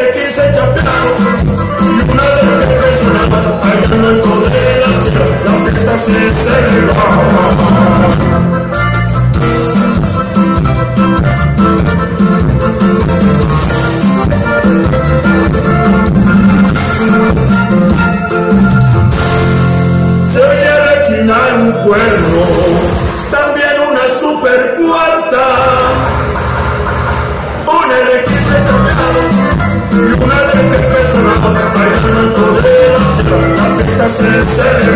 R15 chapeado y una del jefe sonaba allá en el alto de la sierra, la fiesta se celebraba. Se oye rechinar un cuerno, también una super cuarta, un R15 chapeado y una del jefe sonaba allá en el alto de la sierra, la fiesta se celebra.